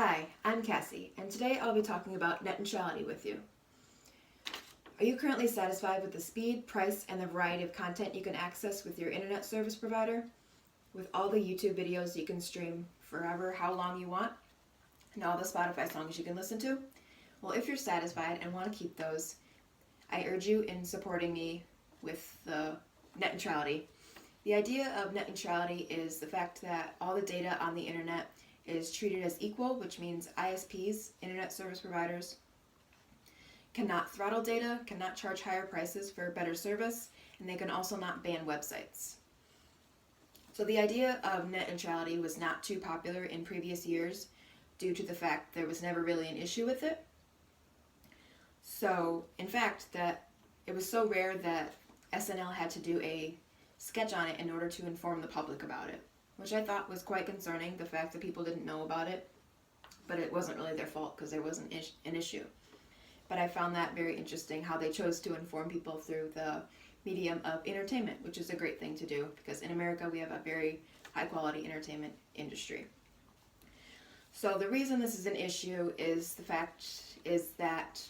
Hi, I'm Cassie, and today I'll be talking about net neutrality with you. Are you currently satisfied with the speed, price, and the variety of content you can access with your internet service provider? With all the YouTube videos you can stream forever, how long you want, and all the Spotify songs you can listen to? Well, if you're satisfied and want to keep those, I urge you in supporting me with the net neutrality. The idea of net neutrality is the fact that all the data on the internet is treated as equal, which means ISPs, internet service providers, cannot throttle data, cannot charge higher prices for better service, and they can also not ban websites. So the idea of net neutrality was not too popular in previous years due to the fact there was never really an issue with it. So, in fact, that it was so rare that SNL had to do a sketch on it in order to inform the public about it, which I thought was quite concerning, the fact that people didn't know about it, but it wasn't really their fault because there wasn't an issue. But I found that very interesting how they chose to inform people through the medium of entertainment, which is a great thing to do because in America we have a very high quality entertainment industry. So the reason this is an issue is the fact is that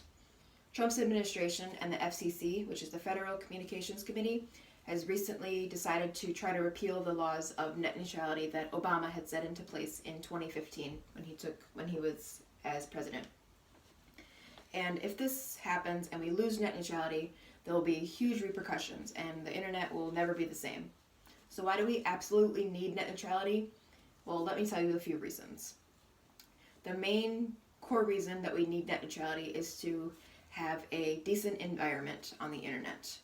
Trump's administration and the FCC, which is the Federal Communications Committee, has recently decided to try to repeal the laws of net neutrality that Obama had set into place in 2015 when he was as president. And if this happens and we lose net neutrality, there will be huge repercussions and the internet will never be the same. So why do we absolutely need net neutrality? Well, let me tell you a few reasons. The main core reason that we need net neutrality is to have a decent environment on the internet.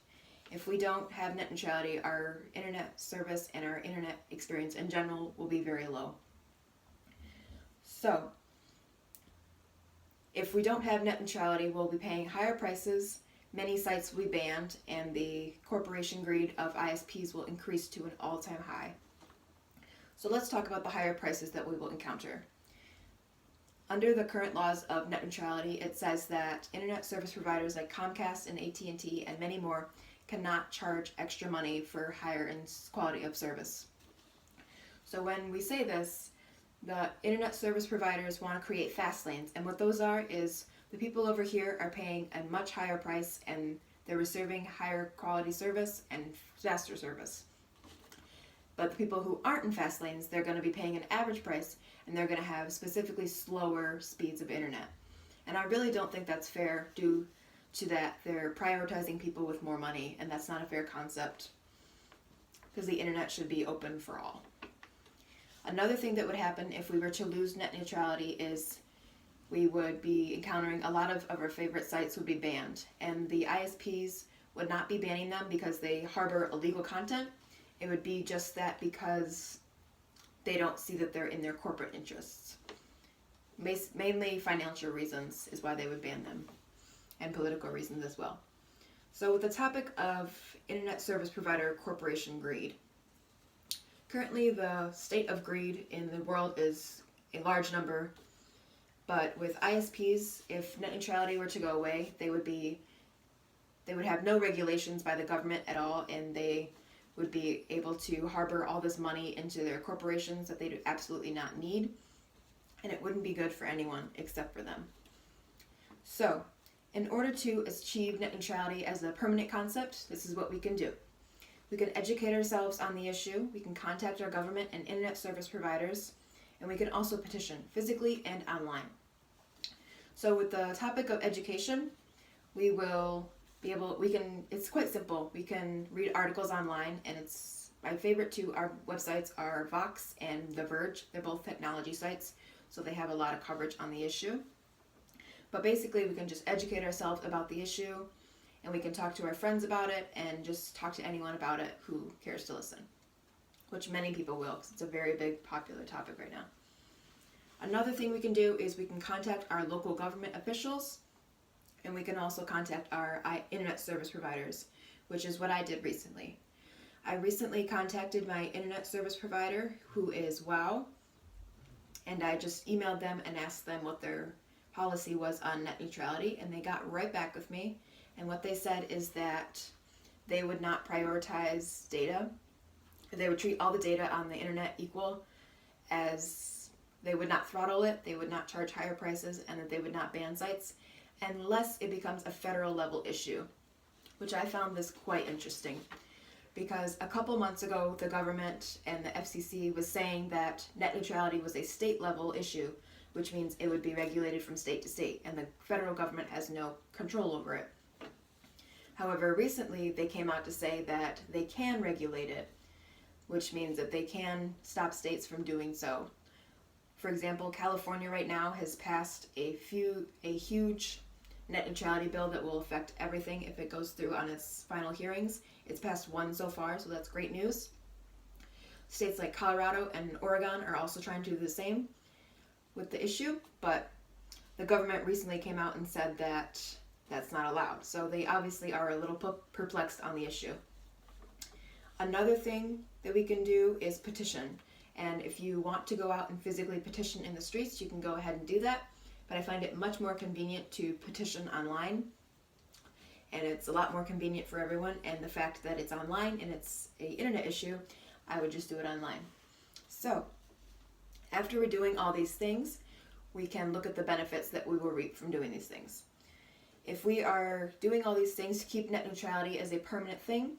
If we don't have net neutrality, our internet service and our internet experience in general will be very low. So, if we don't have net neutrality, we'll be paying higher prices, many sites will be banned, and the corporation greed of ISPs will increase to an all-time high. So let's talk about the higher prices that we will encounter. Under the current laws of net neutrality, it says that internet service providers like Comcast and AT&T and many more cannot charge extra money for higher quality of service. So when we say this, the internet service providers want to create fast lanes, and what those are is the people over here are paying a much higher price and they're receiving higher quality service and faster service. But the people who aren't in fast lanes, they're going to be paying an average price and they're going to have specifically slower speeds of internet. And I really don't think that's fair due to that they're prioritizing people with more money, and that's not a fair concept because the internet should be open for all. Another thing that would happen if we were to lose net neutrality is we would be encountering a lot of our favorite sites would be banned, and the ISPs would not be banning them because they harbor illegal content. It would be just that because they don't see that they're in their corporate interests. Mainly financial reasons is why they would ban them, and political reasons as well. So with the topic of internet service provider corporation greed, currently the state of greed in the world is a large number, but with ISPs, if net neutrality were to go away, they would have no regulations by the government at all, and they would be able to harbor all this money into their corporations that they do absolutely not need, and it wouldn't be good for anyone except for them. So, in order to achieve net neutrality as a permanent concept, this is what we can do. We can educate ourselves on the issue, we can contact our government and internet service providers, and we can also petition physically and online. So with the topic of education, it's quite simple. We can read articles online, and my favorite two websites are Vox and The Verge. They're both technology sites, so they have a lot of coverage on the issue. But basically, we can just educate ourselves about the issue, and we can talk to our friends about it, and just talk to anyone about it who cares to listen, which many people will, because it's a very big, popular topic right now. Another thing we can do is we can contact our local government officials, and we can also contact our internet service providers, which is what I did recently. I recently contacted my internet service provider, who is WOW, and I just emailed them and asked them what their policy was on net neutrality, and they got right back with me, and what they said is that they would not prioritize data. They would treat all the data on the internet equal as they would not throttle it, they would not charge higher prices, and that they would not ban sites unless it becomes a federal level issue, which I found this quite interesting. Because a couple months ago, the government and the FCC was saying that net neutrality was a state level issue, which means it would be regulated from state to state, and the federal government has no control over it. However, recently they came out to say that they can regulate it, which means that they can stop states from doing so. For example, California right now has passed a huge net neutrality bill that will affect everything if it goes through on its final hearings. It's passed one so far, so that's great news. States like Colorado and Oregon are also trying to do the same with the issue, but the government recently came out and said that that's not allowed. So they obviously are a little perplexed on the issue. Another thing that we can do is petition. And if you want to go out and physically petition in the streets, you can go ahead and do that. But I find it much more convenient to petition online. And it's a lot more convenient for everyone. And the fact that it's online and it's an internet issue, I would just do it online. So, after we're doing all these things, we can look at the benefits that we will reap from doing these things. If we are doing all these things to keep net neutrality as a permanent thing,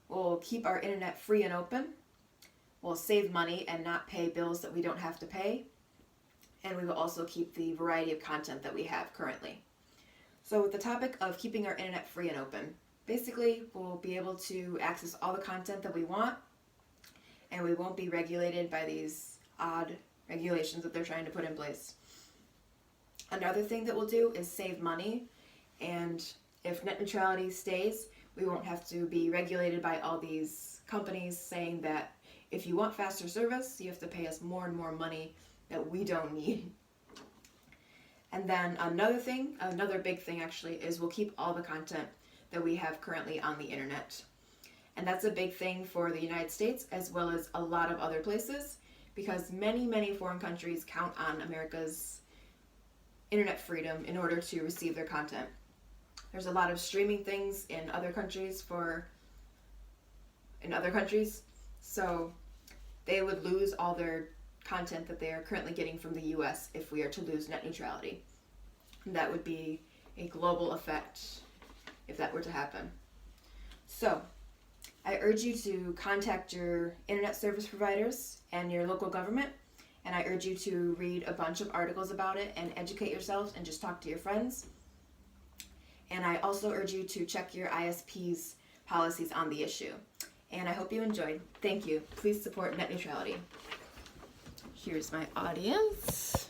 we'll keep our internet free and open, we'll save money and not pay bills that we don't have to pay, and we will also keep the variety of content that we have currently. So with the topic of keeping our internet free and open, basically we'll be able to access all the content that we want, and we won't be regulated by these odd regulations that they're trying to put in place. Another thing that we'll do is save money, and if net neutrality stays, we won't have to be regulated by all these companies saying that if you want faster service, you have to pay us more and more money that we don't need. And then another big thing actually, is we'll keep all the content that we have currently on the internet. And that's a big thing for the United States as well as a lot of other places, because many foreign countries count on America's internet freedom in order to receive their content. There's a lot of streaming things in other countries, so they would lose all their content that they are currently getting from the US if we are to lose net neutrality. And that would be a global effect if that were to happen. So, I urge you to contact your internet service providers and your local government, and I urge you to read a bunch of articles about it and educate yourselves and just talk to your friends. And I also urge you to check your ISP's policies on the issue. And I hope you enjoyed. Thank you. Please support net neutrality. Here's my audience.